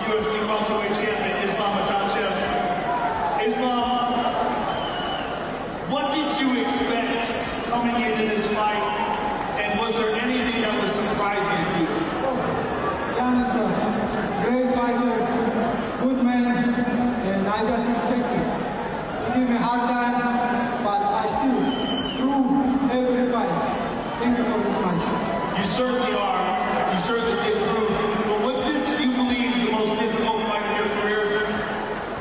UFC welterweight champion Islam Makhachev. Islam, what did you expect coming into this fight, and was there anything that was surprising to you? Jan is a great fighter, good man, and I just expected. He gave me a hard time, but I still prove every fight. Thank you very much. You certainly are. You certainly did prove. But was this, you believe, the most difficult fight in your career?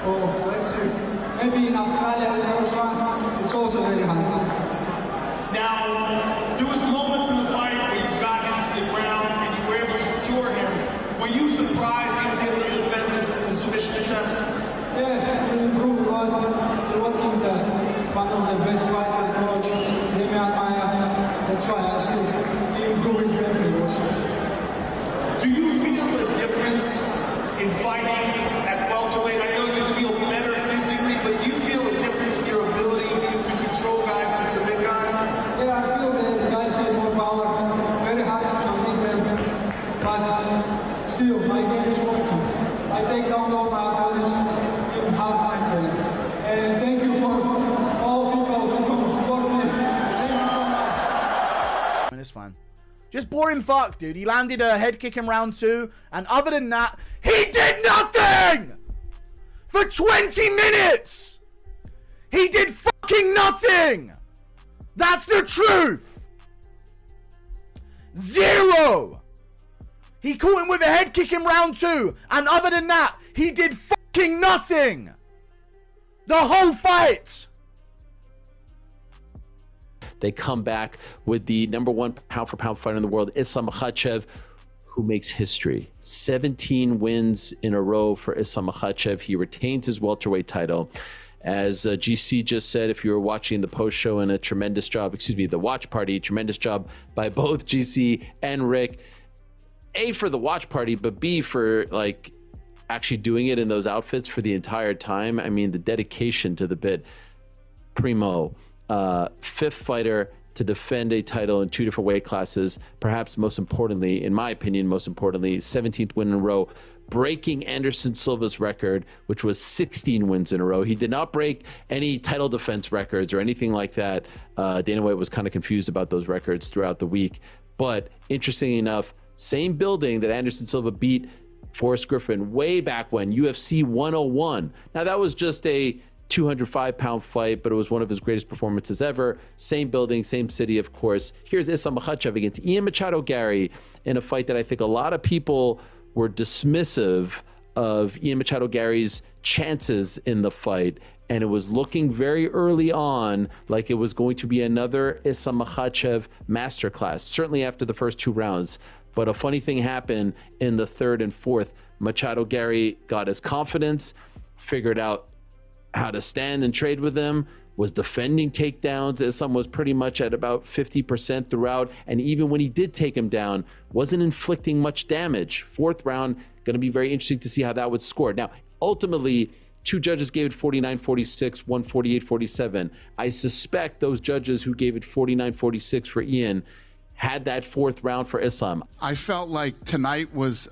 Oh, let's see. Maybe in Australia, the first one, it's also very hard. Now, there was moments in the fight where you got him to the ground and you were able to secure him. Were you surprised he was able to defend the submission attempts? Yeah, he improved a lot. He working the one of the best fighter coach. Him and Maya. That's why I said he improved greatly also. Do you feel a difference in fighting at welterweight? I know you feel better physically, but do you feel a difference in your ability to control guys and submit guys? Yeah, I feel that the guys have more power. Very hard to submit them. But still, my game is working. I take down all my opponents in hard time. And thank you for all people who come support me. Thank you so much. It's fine. Just boring fuck, dude. He landed a head kick in round 2, and other than that, he did nothing! For 20 minutes! He did fucking nothing! That's the truth! Zero! He caught him with a head kick in round 2, and other than that, he did fucking nothing! The whole fight! They come back with the #1 pound-for-pound fighter in the world, Islam Makhachev, who makes history. 17 wins in a row for Islam Makhachev. He retains his welterweight title. As GC just said, if you were watching the post show, and a tremendous job, the watch party, tremendous job by both GC and Rick. A, for the watch party, but B, for like actually doing it in those outfits for the entire time. I mean, the dedication to the bit. Primo, 5th fighter to defend a title in 2 different weight classes. Perhaps most importantly, in my opinion, 17th win in a row, breaking Anderson Silva's record, which was 16 wins in a row. He did not break any title defense records or anything like that. Dana White was kind of confused about those records throughout the week. But interestingly enough, same building that Anderson Silva beat Forrest Griffin way back when, UFC 101. Now, that was just a 205-pound fight, but it was one of his greatest performances ever. Same building, same city, of course. Here's Islam Makhachev against Ian Machado Garry in a fight that I think a lot of people were dismissive of Ian Machado Garry's chances in the fight, and it was looking very early on like it was going to be another Islam Makhachev masterclass, certainly after the first 2 rounds. But a funny thing happened in the 3rd and 4th. Machado Garry got his confidence, figured out how to stand and trade with him, was defending takedowns. Islam was pretty much at about 50% throughout, and even when he did take him down, wasn't inflicting much damage. 4th round, going to be very interesting to see how that would score. Now, ultimately, 2 judges gave it 49-46, 1 48-47. I suspect those judges who gave it 49-46 for Ian had that 4th round for Islam. I felt like tonight was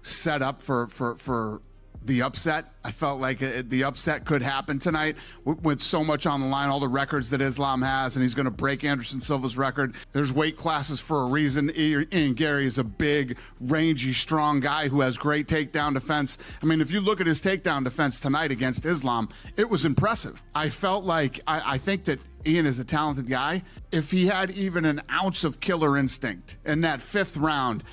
set up for the upset. I felt like the upset could happen tonight with so much on the line, all the records that Islam has, and he's going to break Anderson Silva's record. There's weight classes for a reason. Ian Garry is a big, rangy, strong guy who has great takedown defense. I mean, if you look at his takedown defense tonight against Islam, it was impressive. I felt like, I think that Ian is a talented guy. If he had even an ounce of killer instinct in that 5th round,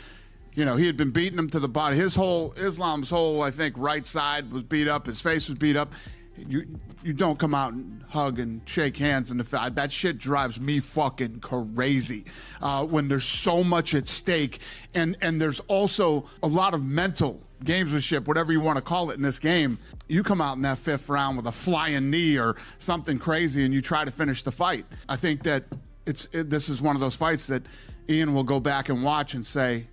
you know, he had been beating him to the body. Islam's whole, I think, right side was beat up. His face was beat up. You don't come out and hug and shake hands in the fight. That shit drives me fucking crazy when there's so much at stake. And there's also a lot of mental gamesmanship, whatever you want to call it, in this game. You come out in that 5th round with a flying knee or something crazy and you try to finish the fight. I think that this is one of those fights that Ian will go back and watch and say,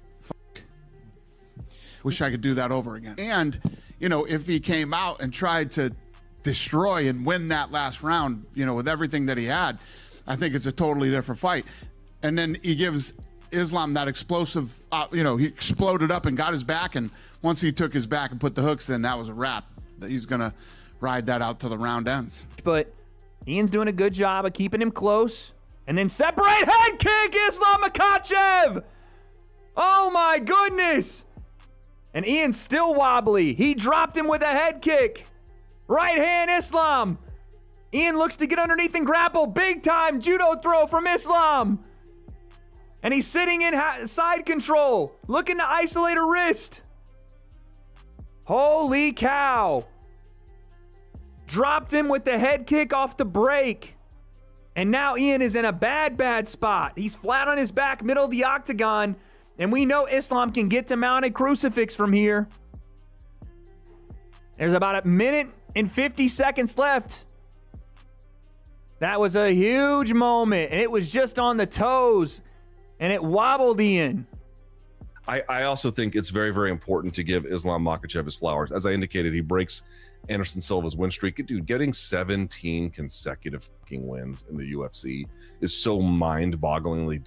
wish I could do that over again. And, you know, if he came out and tried to destroy and win that last round, you know, with everything that he had, I think it's a totally different fight. And then he gives Islam that explosive, he exploded up and got his back, and once he took his back and put the hooks in, that was a wrap. He's going to ride that out to the round ends. But Ian's doing a good job of keeping him close. And then separate head kick, Islam Makhachev! Oh my goodness! And Ian's still wobbly. He dropped him with a head kick. Right hand Islam. Ian looks to get underneath and grapple. Big time judo throw from Islam. And he's sitting in side control, looking to isolate a wrist. Holy cow. Dropped him with the head kick off the break. And now Ian is in a bad spot. He's flat on his back, middle of the octagon. And we know Islam can get to mounted crucifix from here. There's about a minute and 50 seconds left. That was a huge moment. And it was just on the toes. And it wobbled Ian. I also think it's very, very important to give Islam Makhachev his flowers. As I indicated, he breaks Anderson Silva's win streak. Dude, getting 17 consecutive fucking wins in the UFC is so mind-bogglingly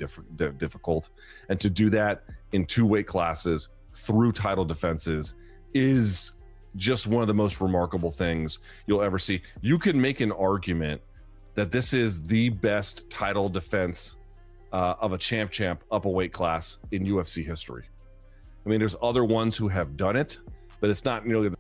difficult. And to do that in 2 weight classes through title defenses is just one of the most remarkable things you'll ever see. You can make an argument that this is the best title defense of a champ up a weight class in UFC history. I mean, there's other ones who have done it, but it's not nearly the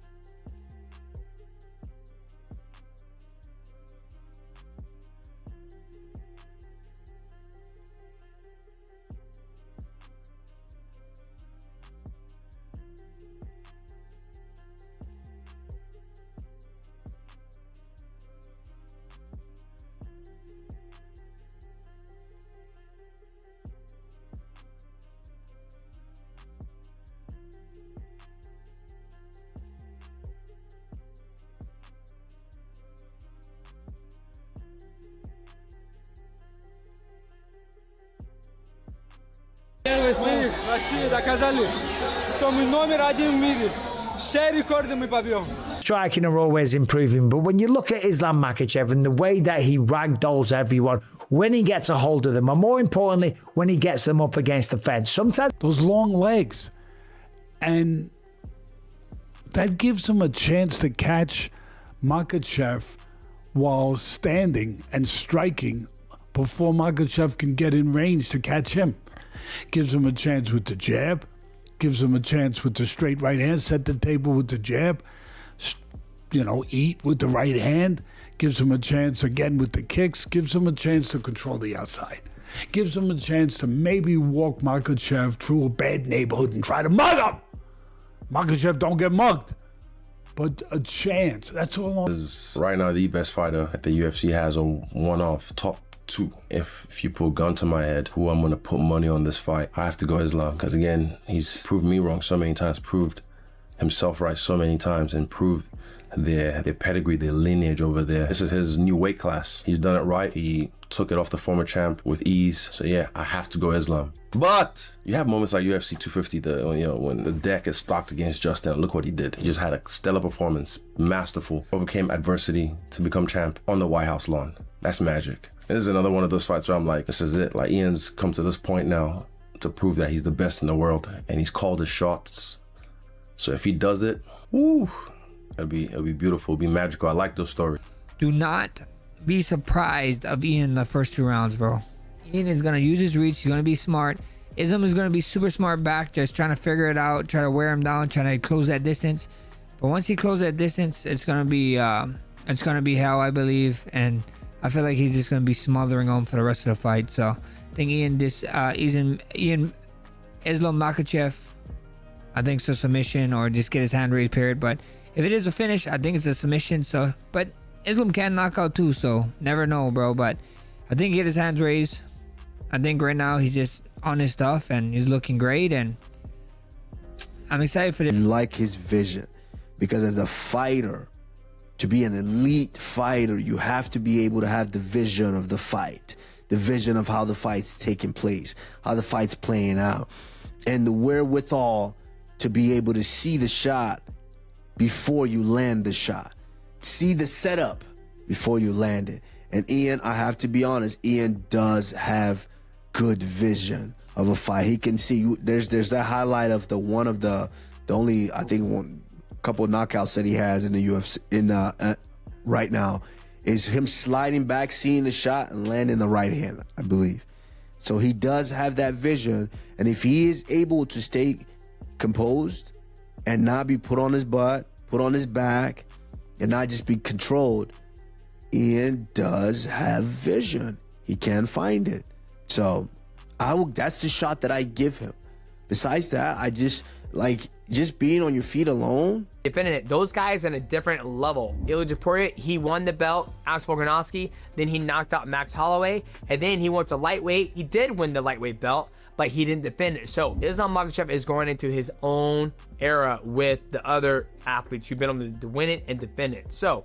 Striking are always improving, but when you look at Islam Makhachev and the way that he ragdolls everyone, when he gets a hold of them, and more importantly, when he gets them up against the fence, sometimes those long legs, and that gives him a chance to catch Makhachev while standing and striking before Makhachev can get in range to catch him. Gives him a chance with the jab, gives him a chance with the straight right hand, set the table with the jab, eat with the right hand, gives him a chance again with the kicks, gives him a chance to control the outside, gives him a chance to maybe walk Makhachev through a bad neighborhood and try to mug him. Makhachev don't get mugged, but a chance, that's all. Is right now the best fighter that the UFC has, a one-off top 2. If you put a gun to my head, who I'm going to put money on this fight, I have to go Islam. Because again, he's proved me wrong so many times, proved himself right so many times, and proved their pedigree, their lineage over there. This is his new weight class. He's done it right. He took it off the former champ with ease. So yeah, I have to go Islam. But you have moments like UFC 250, when the deck is stocked against Justin. Look what he did. He just had a stellar performance, masterful, overcame adversity to become champ on the White House lawn. That's magic. This is another one of those fights where I'm like, this is it. Like, Ian's come to this point now to prove that he's the best in the world, and he's called his shots. So if he does it, woo, it'll be beautiful, it'll be magical. I like those stories. Do not be surprised of Ian the first 2 rounds, bro. Ian is gonna use his reach. He's gonna be smart. Islam is gonna be super smart back, just trying to figure it out, try to wear him down, trying to close that distance. But once he closes that distance, it's gonna be hell, I believe, and I feel like he's just gonna be smothering him for the rest of the fight. So I think Islam Makhachev, I think it's a submission or just get his hand raised, period. But if it is a finish, I think it's a submission. So, but Islam can knock out too, so never know, bro. But I think he get his hands raised. I think right now he's just on his stuff and he's looking great, and I'm excited for this. Like his vision, because as a fighter, to be an elite fighter, you have to be able to have the vision of the fight, the vision of how the fight's taking place, how the fight's playing out, and the wherewithal to be able to see the shot before you land the shot, see the setup before you land it. And Ian, I have to be honest, Ian does have good vision of a fight. He can see you. There's that highlight of the only I think one couple of knockouts that he has in the UFC right now is him sliding back, seeing the shot, and landing the right hand, I believe. So he does have that vision, and if he is able to stay composed and not be put on his butt, put on his back, and not just be controlled, Ian does have vision. He can find it. So that's the shot that I give him. Besides that, I just being on your feet alone. Defending it, those guys on a different level. Ilya Topuria, he won the belt, Alex Volkanovski, then he knocked out Max Holloway, and then he went to lightweight. He did win the lightweight belt, but he didn't defend it. So Islam Makhachev is going into his own era with the other athletes who've been able to win it and defend it. So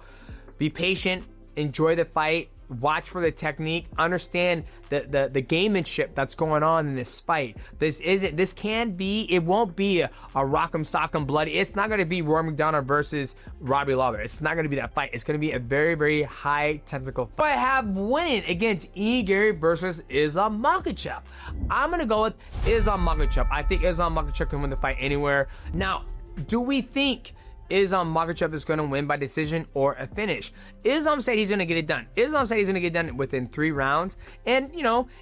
be patient, enjoy the fight, watch for the technique, understand the gamemanship that's going on in this fight. It won't be a rock'em sock'em bloody. It's not going to be Roy McDonald versus Robbie Lawler. It's not going to be that fight. It's going to be a very, very high technical fight. I have winning against Ian Garry versus Islam Makhachev. I'm going to go with Islam Makhachev. I think Islam Makhachev can win the fight anywhere. Now, do we think Islam Makhachev is going to win by decision or a finish? Islam said he's going to get it done. Islam said he's going to get it done within 3 rounds. And,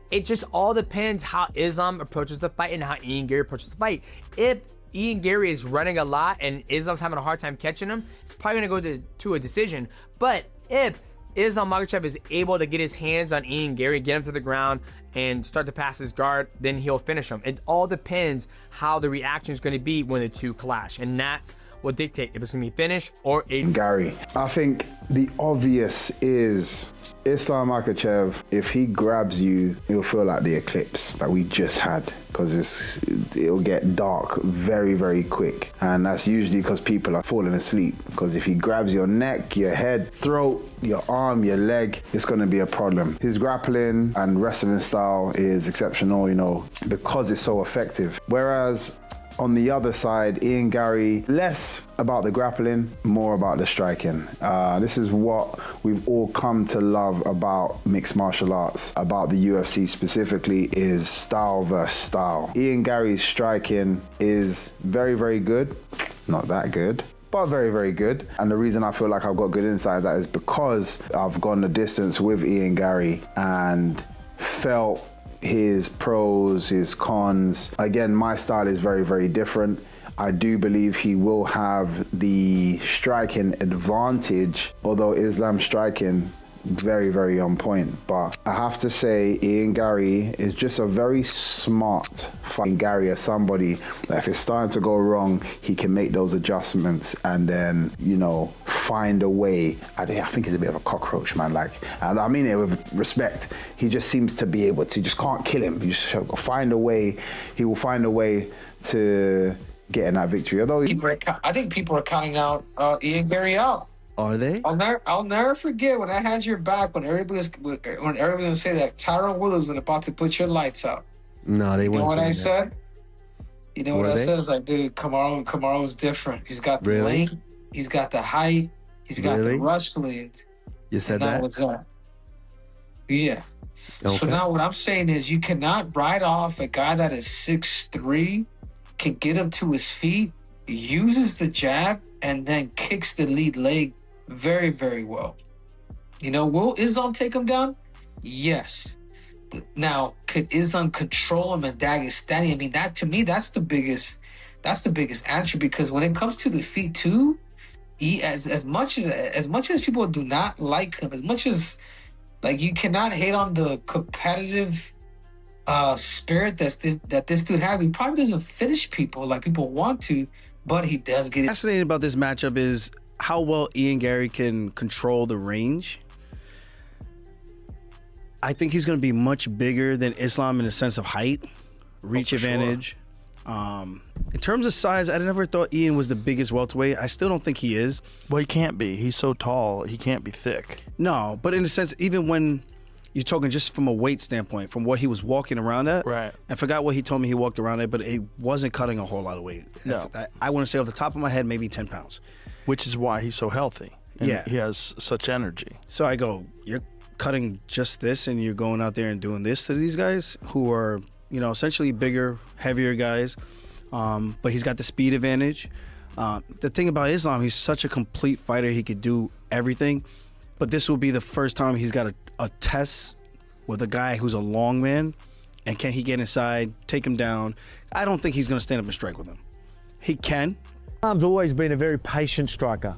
it just all depends how Islam approaches the fight and how Ian Garry approaches the fight. If Ian Garry is running a lot and Islam's having a hard time catching him, it's probably going to go to a decision. But if Islam Makhachev is able to get his hands on Ian Garry, get him to the ground, and start to pass his guard, then he'll finish him. It all depends how the reaction is going to be when the two clash. And that's will dictate if it's going to be finish or a Garry. I think the obvious is Islam Makhachev. If he grabs you, it'll feel like the eclipse that we just had, because it'll get dark very, very quick, and that's usually because people are falling asleep. Because if he grabs your neck, your head, throat, your arm, your leg, it's going to be a problem. His grappling and wrestling style is exceptional, because it's so effective. Whereas on the other side, Ian Garry, less about the grappling, more about the striking. This is what we've all come to love about mixed martial arts, about the UFC specifically, is style versus style. Ian Garry's striking is very, very good. Not that good, but very, very good. And the reason I feel like I've got good insight of that is because I've gone the distance with Ian Garry and felt his pros, his cons. Again, my style is very, very different. I do believe he will have the striking advantage, although Islam's striking very, very on point. But I have to say, Ian Garry is just a very smart fighting. Garry is somebody that if it's starting to go wrong, he can make those adjustments and then, find a way. I think he's a bit of a cockroach, man. And I mean it with respect. He just seems to be able to, you just can't kill him. You just find a way. He will find a way to get in that victory. Although I think people are counting out Ian Garry out. Are they? I'll never forget when I had your back when everybody was saying that Tyron Woodley was about to put your lights out. No, they wouldn't. You know what I that. said? You know what I said? I was like, dude, Kamaru's different. He's got the length, he's got the height, he's got the wrestling. You said that? What's that? Yeah. Okay. So now what I'm saying is you cannot write off a guy that is 6'3", can get him to his feet, uses the jab, and then kicks the lead leg very, very well. Will Islam take him down? Yes. Now, could Islam control him in Dagestani? I mean, that to me, that's the biggest answer, because when it comes to the feet too, as much as people do not like him, as much as you cannot hate on the competitive spirit that this dude has. He probably doesn't finish people like people want to, but he does get it. Fascinating about this matchup is how well Ian Garry can control the range. I think he's going to be much bigger than Islam in the sense of height, reach advantage. Sure. In terms of size, I never thought Ian was the biggest welterweight. I still don't think he is. Well, he can't be. He's so tall. He can't be thick. No, but in a sense, even when you're talking just from a weight standpoint, from what he was walking around at. Right. I forgot what he told me he walked around at, but he wasn't cutting a whole lot of weight. No. I want to say off the top of my head, maybe 10 pounds. Which is why he's so healthy. And yeah. He has such energy. So I go, you're cutting just this and you're going out there and doing this to these guys who are essentially bigger, heavier guys, but he's got the speed advantage. The thing about Islam, he's such a complete fighter. He could do everything, but this will be the first time he's got a test with a guy who's a long man, and can he get inside, take him down? I don't think he's going to stand up and strike with him. He can. Islam's always been a very patient striker.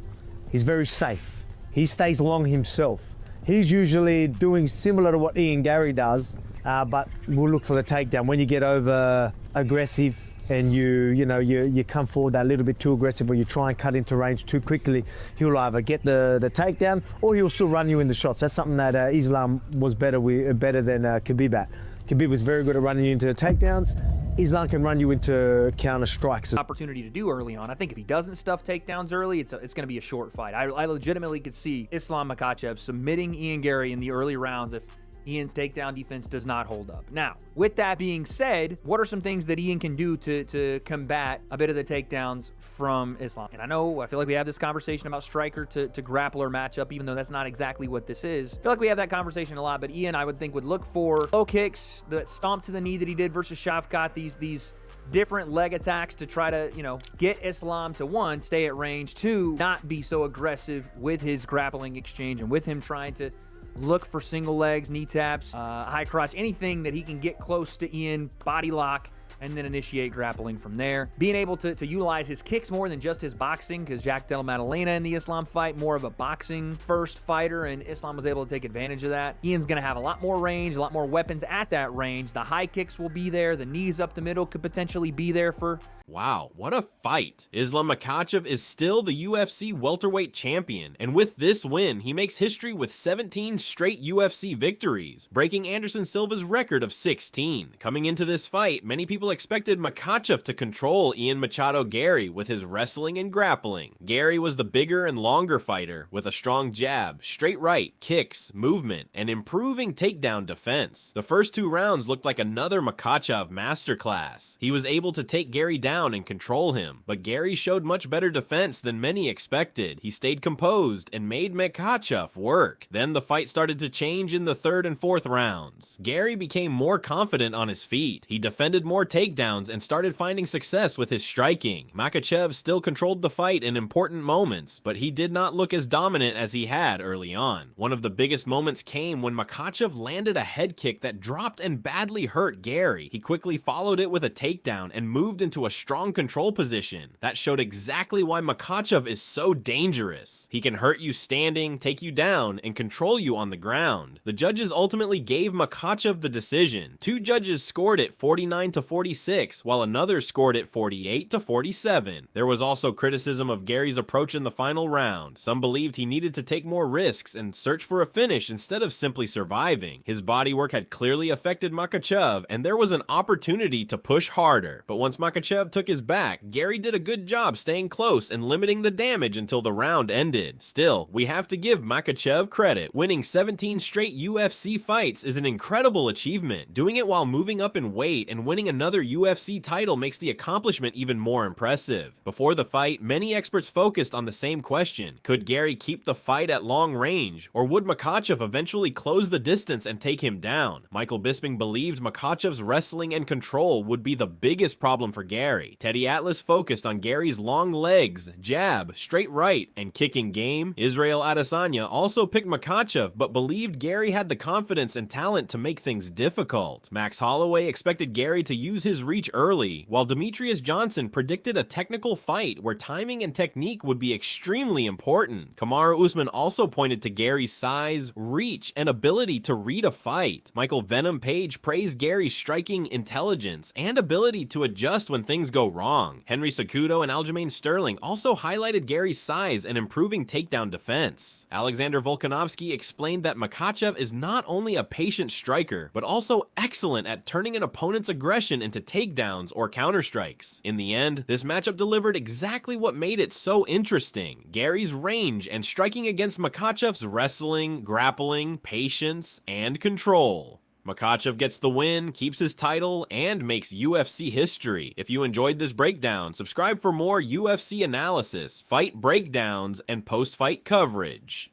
He's very safe. He stays long himself. He's usually doing similar to what Garry does, but we'll look for the takedown. When you get over aggressive and you come forward a little bit too aggressive, or you try and cut into range too quickly, he'll either get the takedown or he'll still run you in the shots. That's something that Islam was better than Khabib at. Khabib was very good at running you into takedowns. Islam can run you into counter strikes. Opportunity to do early on. I think if he doesn't stuff takedowns early, it's going to be a short fight. I legitimately could see Islam Makhachev submitting Ian Garry in the early rounds if Ian's takedown defense does not hold up. Now, with that being said, what are some things that Ian can do to combat a bit of the takedowns from Islam? And I feel like we have this conversation about striker to grappler matchup, even though that's not exactly what this is. I feel like we have that conversation a lot, but Ian, I would think, would look for low kicks, the stomp to the knee that he did versus Shavkat, these different leg attacks to try to, get Islam to, one, stay at range, two, not be so aggressive with his grappling exchange and with him trying to look for single legs, knee taps, high crotch, anything that he can get close to Ian, body lock, and then initiate grappling from there. Being able to utilize his kicks more than just his boxing, because Jack Della Maddalena in the Islam fight, more of a boxing first fighter, and Islam was able to take advantage of that. Ian's going to have a lot more range, a lot more weapons at that range. The high kicks will be there. The knees up the middle could potentially be there for... Wow, what a fight. Islam Makhachev is still the UFC welterweight champion, and with this win, he makes history with 17 straight UFC victories, breaking Anderson Silva's record of 16. Coming into this fight, many people expected Makhachev to control Ian Machado Garry with his wrestling and grappling. Garry was the bigger and longer fighter, with a strong jab, straight right, kicks, movement, and improving takedown defense. The first 2 rounds looked like another Makhachev masterclass. He was able to take Garry down and control him, but Garry showed much better defense than many expected. He stayed composed and made Makhachev work. Then the fight started to change in the 3rd and 4th rounds. Garry became more confident on his feet. He defended more takedowns and started finding success with his striking. Makhachev still controlled the fight in important moments, but he did not look as dominant as he had early on. One of the biggest moments came when Makhachev landed a head kick that dropped and badly hurt Garry. He quickly followed it with a takedown and moved into a strong control position. That showed exactly why Makhachev is so dangerous. He can hurt you standing, take you down, and control you on the ground. The judges ultimately gave Makhachev the decision. 2 judges scored it 49-46, while another scored it 48-47. There was also criticism of Garry's approach in the final round. Some believed he needed to take more risks and search for a finish instead of simply surviving. His body work had clearly affected Makhachev, and there was an opportunity to push harder. But once Makhachev took his back, Garry did a good job staying close and limiting the damage until the round ended. Still, we have to give Makhachev credit. Winning 17 straight UFC fights is an incredible achievement. Doing it while moving up in weight and winning another UFC title makes the accomplishment even more impressive. Before the fight, many experts focused on the same question. Could Garry keep the fight at long range, or would Makhachev eventually close the distance and take him down? Michael Bisping believed Makhachev's wrestling and control would be the biggest problem for Garry. Teddy Atlas focused on Garry's long legs, jab, straight right, and kicking game. Israel Adesanya also picked Makhachev, but believed Garry had the confidence and talent to make things difficult. Max Holloway expected Garry to use his reach early, while Demetrius Johnson predicted a technical fight where timing and technique would be extremely important. Kamaru Usman also pointed to Garry's size, reach, and ability to read a fight. Michael Venom Page praised Garry's striking intelligence and ability to adjust when things go wrong. Henry Cejudo and Aljamain Sterling also highlighted Garry's size and improving takedown defense. Alexander Volkanovski explained that Makhachev is not only a patient striker, but also excellent at turning an opponent's aggression into takedowns or counterstrikes. In the end, this matchup delivered exactly what made it so interesting: Garry's range and striking against Makhachev's wrestling, grappling, patience, and control. Makhachev gets the win, keeps his title, and makes UFC history. If you enjoyed this breakdown, subscribe for more UFC analysis, fight breakdowns, and post-fight coverage.